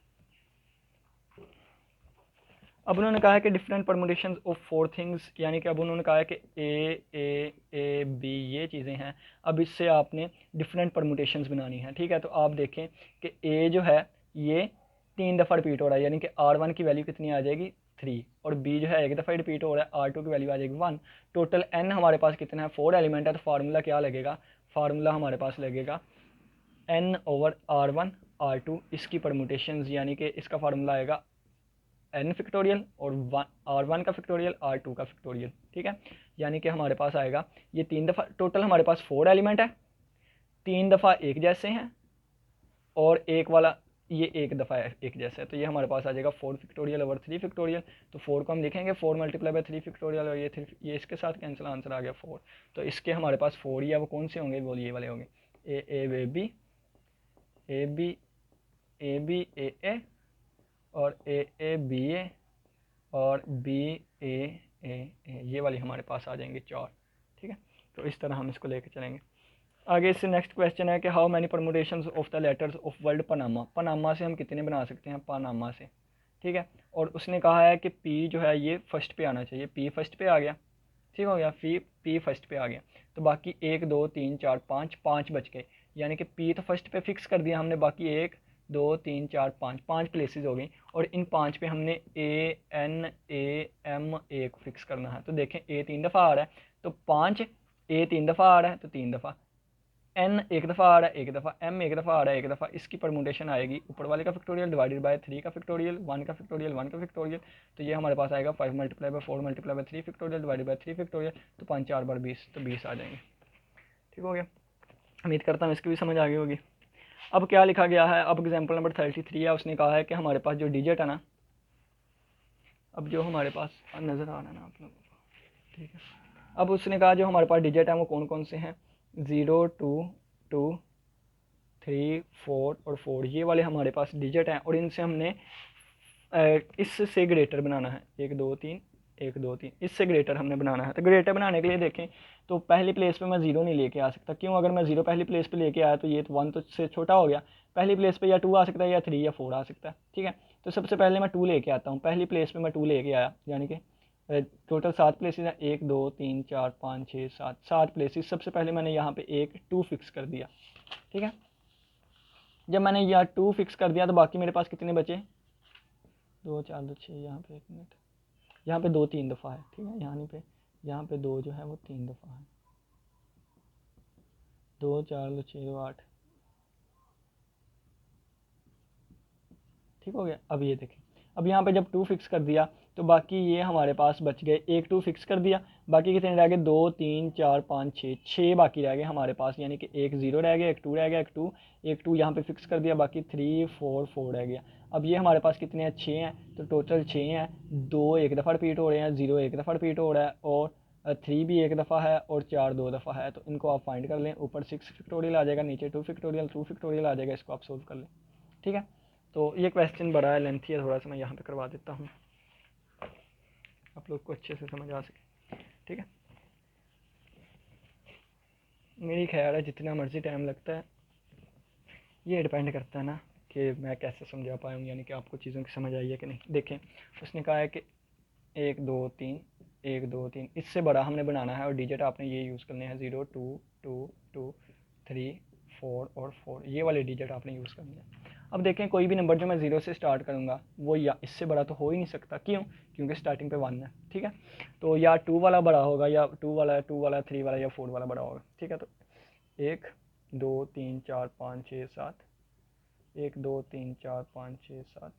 अब उन्होंने कहा है कि डिफरेंट परमुटेशन ऑफ 4 थिंग्स, यानी कि अब उन्होंने कहा है कि ए बी ये चीज़ें हैं, अब इससे आपने डिफरेंट परमुटेशंस बनानी है, ठीक है। तो आप देखें कि ए जो है ये 3 दफ़ा रिपीट हो रहा है, यानी कि R1 की वैल्यू कितनी आ जाएगी 3, और बी जो है एक दफ़ा रिपीट हो रहा है, R2 की वैल्यू आ जाएगी 1। टोटल एन हमारे पास कितना है, 4 एलिमेंट है, तो फार्मूला क्या लगेगा, फार्मूला हमारे पास लगेगा n ओवर R1 R2 इसकी परमुटेशंस, यानी कि इसका फार्मूला आएगा n फैक्टोरियल और R1 का फैक्टोरियल R2 का फैक्टोरियल, ठीक है। यानी कि हमारे पास आएगा ये 3 दफ़ा, टोटल हमारे पास 4 एलिमेंट है, 3 दफ़ा एक जैसे हैं और एक वाला ये एक दफ़ा एक जैसा है, तो ये हमारे पास आ जाएगा 4 फैक्टोरियल ओवर 3 फैक्टोरियल। तो 4 को हम लिखेंगे 4 मल्टीप्लाई बाय 3 फैक्टोरियल, और ये इसके साथ कैंसिल, आंसर आ गया 4। तो इसके हमारे पास 4 ही है, वो कौन से होंगे, वो ये वाले होंगे, A B A B A B A और ए बी ए और बी ए, ये वाली हमारे पास आ जाएंगे 4, ठीक है। तो इस तरह हम इसको लेकर चलेंगे आगे। इससे नेक्स्ट क्वेश्चन है कि how many permutations of the letters of word Panama, Panama से हम कितने बना सकते हैं, पनामा से, ठीक है। और उसने कहा है कि पी जो है ये फर्स्ट पे आना चाहिए, पी फर्स्ट पे आ गया, ठीक हो गया, पी फर्स्ट पे आ गया, तो बाकी 1 2 3 4 5 5 बच गए, यानी कि पी तो फर्स्ट पे फिक्स कर दिया हमने, बाकी 1 2 3 4 5 5 प्लेसेस हो गई, और इन 5 पे हमने A N A M A को फिक्स करना है। तो देखें ए 3 दफ़ा आ रहा है तो 5, ए 3 दफ़ा आ रहा है तो 3 दफ़ा, एन एक दफ़ा आ रहा है एक दफ़ा, एम एक दफ़ा आ रहा है एक दफ़ा, इसकी परमुटेशन आएगी ऊपर वाले का फैक्टोरियल डिवाइडेड बाय 3 का फैक्टोरियल, 1 का फैक्टोरियल 1 का फैक्टोरियल, तो ये हमारे पास आएगा 5 multiply by 4 multiply by 3 factorial divided by 3 factorial, तो 5 4 बार 20, तो 20 आ जाएंगे, ठीक हो गया। उम्मीद करता हूँ इसकी भी समझ आ गई होगी। अब क्या लिखा गया है, अब एग्जाम्पल नंबर 33 है, उसने कहा है कि हमारे पास जो डिजिट है ना, अब जो हमारे पास नज़र आ रहा है ना आप लोगों को, ठीक है। अब उसने कहा जो हमारे पास डिजिट है वो कौन कौन से हैं, 0 2 2 3 4 और 4, ये वाले हमारे पास डिजिट हैं, और इनसे हमने इससे ग्रेटर बनाना है, 1 2 3 1 2 3, इससे ग्रेटर हमने बनाना है। तो ग्रेटर बनाने के लिए देखें तो पहली प्लेस पे मैं 0 नहीं लेके आ सकता, क्यों, अगर मैं 0 पहली प्लेस पे लेके आया तो ये 1 तो से छोटा हो गया, पहली प्लेस पे या 2 आ सकता है या 3 या 4 आ सकता है, ठीक है। तो सबसे पहले मैं 2 लेके आता हूँ, पहली प्लेस पे मैं 2 लेके आया, यानी कि टोटल 7 प्लेसेस हैं, 1 2 3 4 5 6 7, 7 प्लेसेस। सबसे पहले मैंने यहाँ पे 1 2 फिक्स कर दिया, ठीक है। जब मैंने यहाँ 2 फिक्स कर दिया तो बाकी मेरे पास कितने बचे, 2 4 2 6, यहाँ पे 1 मिनट, यहाँ पे 2 3 दफ़ा है, ठीक है, यहाँ पे 2 जो है वो 3 दफ़ा है, 2 4 2 6 2 8, ठीक हो गया। अब ये देखें, अब यहाँ पे जब 2 फिक्स कर दिया तो बाकी ये हमारे पास बच गए, 1 2 फिक्स कर दिया, बाकी कितने रह गए, 2 3 4 5 6, 6 बाकी रह गए हमारे पास, यानी कि 1 0 रह गया, 1 2 रह गया, 1 2 यहाँ पे फिक्स कर दिया, बाकी 3 4 4 रह गया। अब ये हमारे पास कितने हैं, 6 हैं, तो टोटल 6 हैं, 2 एक दफ़ा रिपीट हो रहे हैं, 0 एक दफ़ा रिपीट हो रहा है, और 3 भी एक दफ़ा है, और 4 2 दफ़ा है। तो इनको आप फाइंड कर लें, ऊपर 6 फैक्टोरियल आ जाएगा, नीचे 2 फैक्टोरियल 2 फैक्टोरियल आ जाएगा, इसको आप सोल्व कर लें, ठीक है। तो ये क्वेश्चन बड़ा है, लेंथी है थोड़ा सा, मैं यहाँ पे करवा देता हूँ आप लोग को अच्छे से समझ आ सके, ठीक है। मेरी ख्याल है जितना मर्जी टाइम लगता है ये डिपेंड करता है ना कि मैं कैसे समझा पाया हूँ, यानी कि आपको चीज़ों की समझ आई है कि नहीं। देखें, उसने कहा है कि 1 2 3 1 2 3, इससे बड़ा हमने बनाना है और डिजिट आपने ये यूज़ करने हैं 0 2 2 2 3 4 और 4, ये वाले डिजिट आपने यूज़ करने हैं। अब देखें, कोई भी नंबर जो मैं 0 से स्टार्ट करूँगा वो या इससे बड़ा तो हो ही नहीं सकता। क्यों? क्योंकि स्टार्टिंग पे 1 है, ठीक है। तो या 2 वाला बड़ा होगा, या 2 वाला 3 वाला या 4 वाला बड़ा होगा, ठीक है। तो 1 2 3 4 5 6 7, 1 2 3 4 5 6 7,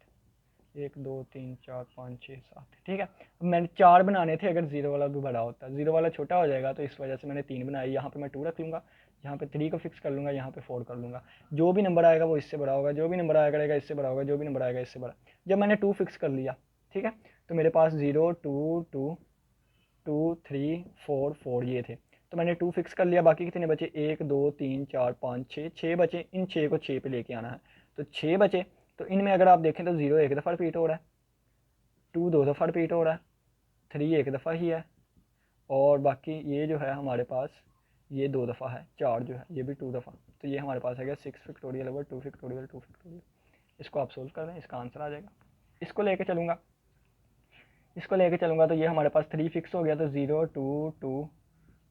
1 2 3 4 5 6 7, ठीक है। अब मैंने 4 बनाने थे, अगर 0 वाला भी बड़ा होता, 0 वाला छोटा हो जाएगा, तो इस वजह से मैंने 3 बनाए। यहाँ पे मैं 2 रख लूँगा, यहाँ पे 3 को फिक्स कर लूँगा, यहाँ पे 4 कर लूँगा। जो भी नंबर आएगा वो इससे बड़ा होगा, जो भी नंबर आया करेगा इससे बड़ा होगा, जो भी नंबर आएगा इससे बड़ा। जब मैंने 2 फिक्स कर लिया, ठीक है, तो मेरे पास 0 2 2 2 3 4 4 ये थे। तो मैंने 2 फिक्स कर लिया, बाकी कितने बचे? 1 2 3 4 5 6, 6 बचे। इन 6 को 6 पे लेके आना है, तो 6 बचे। तो इनमें अगर आप देखें तो 0 एक दफ़ा रिपीट हो रहा है, 2 दो दफ़ा रिपीट हो रहा है, 3 एक दफ़ा ही है, और बाकी ये जो है हमारे पास ये 2 दफ़ा है, 4 जो है ये भी 2 दफ़ा। तो ये हमारे पास है गया 6 फैक्टोरियल ओवर 2 फैक्टोरियल 2 फैक्टोरियल। इसको आप सोल्व कर दें, इसका आंसर आ जाएगा। इसको लेके चलूँगा, इसको लेके चलूँगा तो ये हमारे पास 3 फिक्स हो गया, तो 0 2 2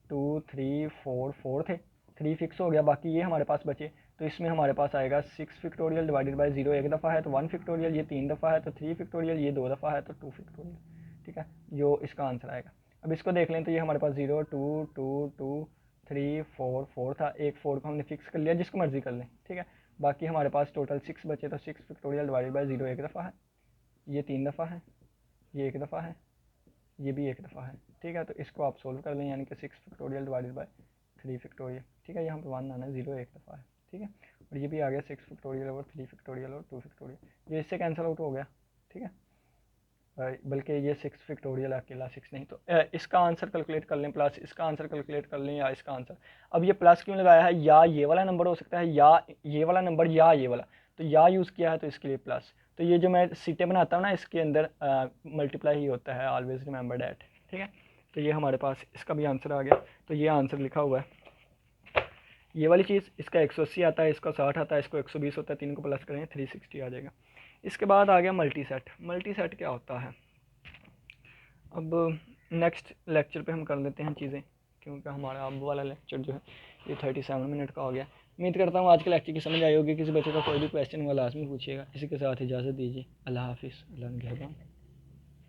2 3 4 4 थे, 3 फिक्स हो गया। बाकी ये हमारे पास बचे, तो इसमें हमारे पास आएगा 6 फैक्टोरियल डिवाइडेड बाय 0 एक दफ़ा है, तो 1 फैक्टोरियल, ये 3 दफ़ा है, तो 3 फैक्टोरियल, ये 2 दफ़ा है, तो 2 फैक्टोरियल, ठीक है, जो इसका आंसर आएगा। अब इसको देख लें, तो ये हमारे पास 0 2 2 2 3 4 4 था, एक 4 को हमने फिक्स कर लिया, जिसको मर्जी कर लें, ठीक है। बाकी हमारे पास टोटल 6 बचे, तो 6 फैक्टोरियल डिवाइडेड बाय 0 एक दफ़ा है, ये 3 दफ़ा है, ये एक दफ़ा है, ये भी एक दफ़ा है, ठीक है। तो इसको आप सोल्व कर लें, यानी कि 6 फैक्टोरियल डिवाइडेड बाय 3 फैक्टोरियल, ठीक है। यहाँ पे 1 आना है, 0 एक दफ़ा है, ठीक है। और ये भी आ गया 6 फैक्टोरियल और 3 फैक्टोरियल और 2 फैक्टोरियल, ये इससे कैंसिल आउट हो गया, ठीक है। बल्कि ये 6 फैक्टोरियल अकेला 6 नहीं। तो इसका आंसर कैलकुलेट कर लें, प्लस इसका आंसर कैलकुलेट कर लें, या इसका आंसर। अब ये प्लस क्यों लगाया है? या ये वाला नंबर हो सकता है, या ये वाला नंबर, या ये वाला, तो या यूज़ किया है तो इसके लिए प्लस। तो ये जो मैं सीटें बनाता हूँ ना, इसके अंदर मल्टीप्लाई ही होता है, ऑलवेज रिमेंबर डैट, ठीक है। तो ये हमारे पास इसका भी आंसर आ गया। तो ये आंसर लिखा हुआ है, ये वाली चीज़, इसका 180 आता है, इसका 60 आता है, इसको 120 होता है, 3 को प्लस करें 360 आ जाएगा। इसके बाद आ गया मल्टी सेट। मल्टी सेट क्या होता है? अब नेक्स्ट लेक्चर पे हम कर लेते हैं चीज़ें, क्योंकि हमारा अब वाला लेक्चर जो है ये 37 मिनट का हो गया। उम्मीद करता हूँ आज के लेक्चर की समझ आई होगी। किसी बच्चे का कोई भी क्वेश्चन हुआ लाजमी पूछिएगा। इसी के साथ इजाज़त दीजिए। अल्लाह हाफिज़, अल्लाह निगहबान।